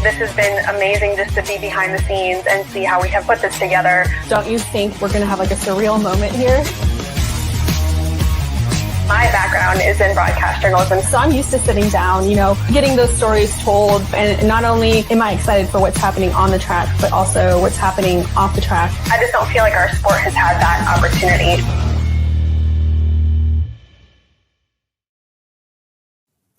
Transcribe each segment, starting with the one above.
This has been amazing just to be behind the scenes and see how we have put this together. Don't you think we're going to have like a surreal moment here? My background is in broadcast journalism. So I'm used to sitting down, getting those stories told. And not only am I excited for what's happening on the track, but also what's happening off the track. I just don't feel like our sport has had that opportunity.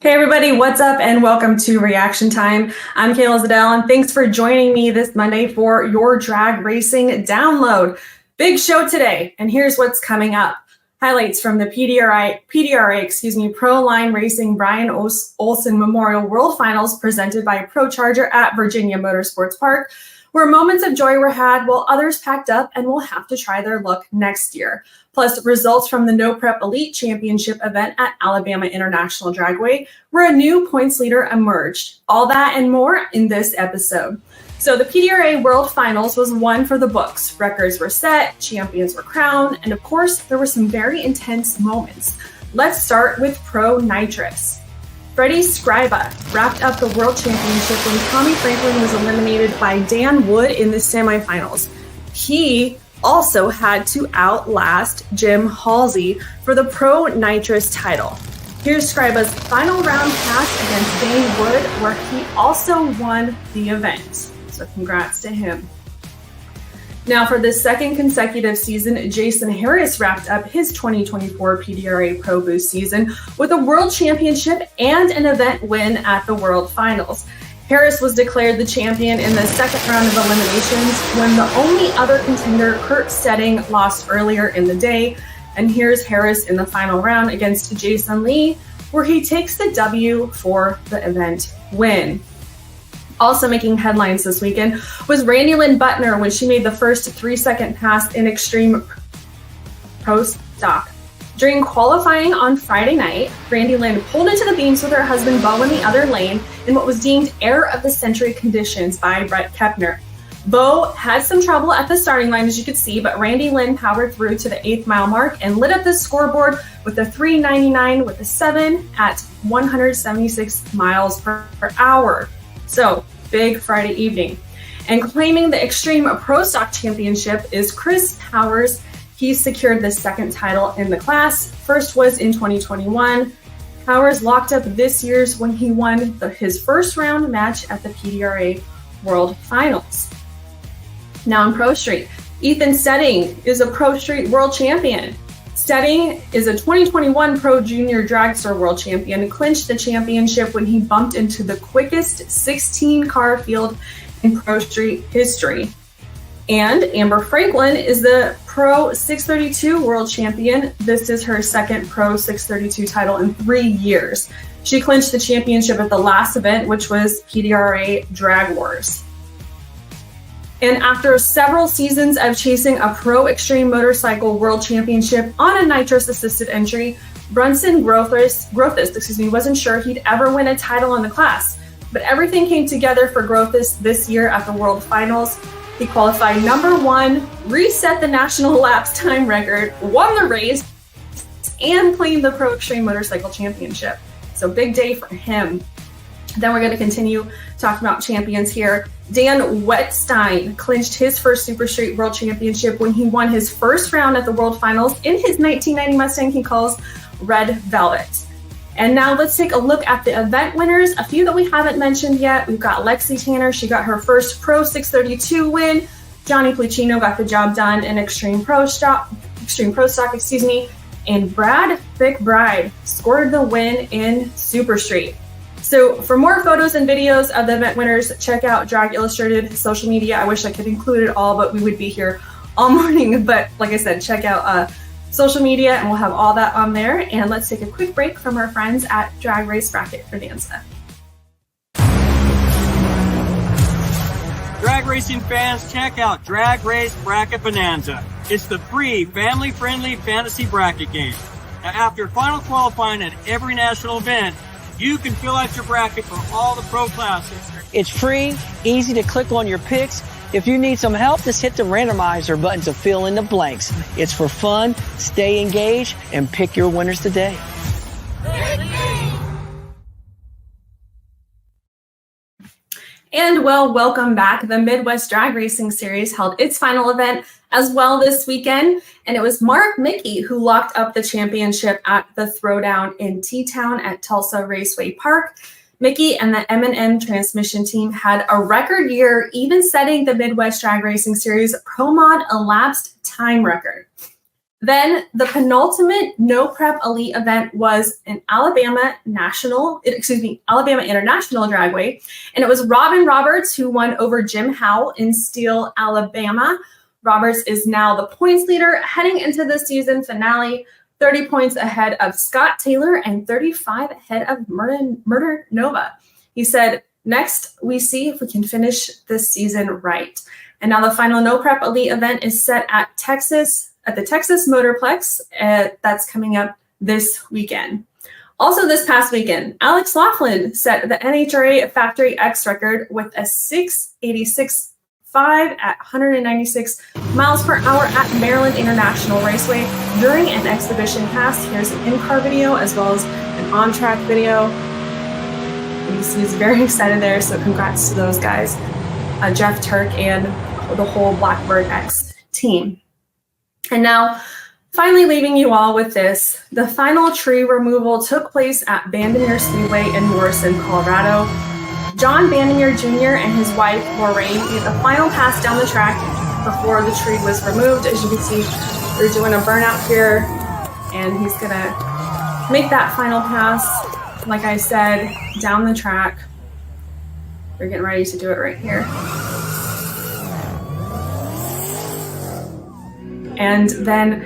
Hey everybody, what's up and welcome to Reaction Time. I'm Kayla Zadell and thanks for joining me this Monday for your drag racing download. Big show today, and here's what's coming up. Highlights from the PDRA Pro Line Racing Brian Olson Memorial World Finals presented by ProCharger at Virginia Motorsports Park, where moments of joy were had while others packed up and will have to try their luck next year. Plus results from the No Prep Elite Championship event at Alabama International Dragway, where a new points leader emerged. All that and more in this episode. So the PDRA World Finals was one for the books. Records were set, champions were crowned, and of course, there were some very intense moments. Let's start with Pro Nitrous. Freddie Scriba wrapped up the World Championship when Tommy Franklin was eliminated by Dan Wood in the semifinals. He also had to outlast Jim Halsey for the Pro Nitrous title. Here's Scriba's final round pass against Dane Wood, where he also won the event. So congrats to him. Now for the second consecutive season, Jason Harris wrapped up his 2024 PDRA Pro Boost season with a World Championship and an event win at the World Finals. Harris was declared the champion in the second round of eliminations when the only other contender, Kurt Stedding, lost earlier in the day. And here's Harris in the final round against Jason Lee, where he takes the W for the event win. Also making headlines this weekend was Randi Butner when she made the first 3-second pass in Extreme Pro Stock. During qualifying on Friday night, Randi pulled into the beams with her husband Bo in the other lane in what was deemed error of the century conditions by Brett Kepner. Bo had some trouble at the starting line, as you could see, but Randi powered through to the 8th mile mark and lit up the scoreboard with a 3:99 with a 7 at 176 miles per hour. So, big Friday evening. And claiming the Extreme Pro Stock Championship is Chris Powers. He secured the second title in the class. First was in 2021. Powers locked up this year's when he won his first round match at the PDRA World Finals. Now in Pro Street, Ethan Stedding is a Pro Street World Champion. Stedding is a 2021 Pro Junior Dragster World Champion and clinched the championship when he bumped into the quickest 16-car field in Pro Street history. And Amber Franklin is the Pro 632 World Champion. This is her second Pro 632 title in 3 years. She clinched the championship at the last event, which was PDRA Drag Wars. And after several seasons of chasing a Pro Extreme Motorcycle World Championship on a nitrous-assisted entry, Brunson Grothis wasn't sure he'd ever win a title in the class. But everything came together for Grothis this year at the World Finals. He qualified number 1, reset the national laps time record, won the race, and claimed the Pro Extreme Motorcycle Championship. So big day for him. Then we're going to continue talking about champions here. Dan Wetstein clinched his first Super Street World Championship when he won his first round at the World Finals in his 1990 Mustang he calls Red Velvet. And now let's take a look at the event winners. A few that we haven't mentioned yet. We've got Lexi Tanner. She got her first Pro 632 win. Johnny Puccino got the job done in Extreme Pro Stock, and Brad McBride scored the win in Super Street. So for more photos and videos of the event winners, check out Drag Illustrated social media. I wish I could include it all, but we would be here all morning. But like I said, check out social media and we'll have all that on there. And let's take a quick break from our friends at Drag Race Bracket Bonanza. Drag racing fans, check out Drag Race Bracket Bonanza. It's the free, family-friendly fantasy bracket game. Now, after final qualifying at every national event, you can fill out your bracket for all the pro classes. It's free, easy to click on your picks. If you need some help, just hit the randomizer button to fill in the blanks. It's for fun, stay engaged, and pick your winners today. And well, welcome back. The Midwest Drag Racing Series held its final event as well this weekend, and it was Mark Mickey who locked up the championship at the Throwdown in T-Town at Tulsa Raceway Park. Mickey and the M&M transmission team had a record year, even setting the Midwest Drag Racing Series Pro Mod elapsed time record. Then the penultimate no prep elite event was an Alabama International Dragway, and it was Robin Roberts who won over Jim Howell in Steele, Alabama. Roberts is now the points leader heading into the season finale, 30 points ahead of Scott Taylor and 35 ahead of Murder Nova. He said, "Next, we see if we can finish this season right." And now the final no prep elite event is set at the Texas Motorplex. That's coming up this weekend. Also this past weekend, Alex Laughlin set the NHRA Factory X record with a 686.5 at 196 miles per hour at Maryland International Raceway during an exhibition pass. Here's an in-car video as well as an on-track video. He's very excited there, so congrats to those guys, Jeff Turk and the whole Blackbird X team. And now, finally leaving you all with this, the final tree removal took place at Bandimere Speedway in Morrison, Colorado. John Bandimere Jr. and his wife, Lorraine, made the final pass down the track before the tree was removed. As you can see, they're doing a burnout here, and he's gonna make that final pass, like I said, down the track. They're getting ready to do it right here. And then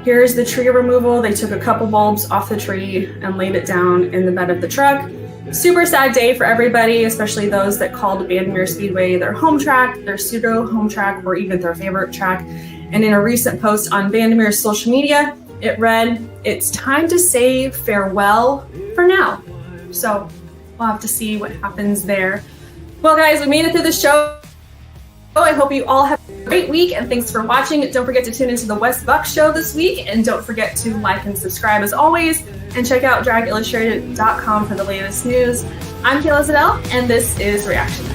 here's the tree removal. They took a couple bulbs off the tree and laid it down in the bed of the truck. Super sad day for everybody, especially those that called Bandimere Speedway their home track, their pseudo home track, or even their favorite track. And in a recent post on Bandimere's social media, it read, "It's time to say farewell for now." So we'll have to see what happens there. Well, guys, we made it through the show. I hope you all have a great week, and thanks for watching. Don't forget to tune into the Wes Buck Show this week, and don't forget to like and subscribe as always, and check out dragillustrated.com for the latest news. I'm Kayla Zadell, and this is Reaction.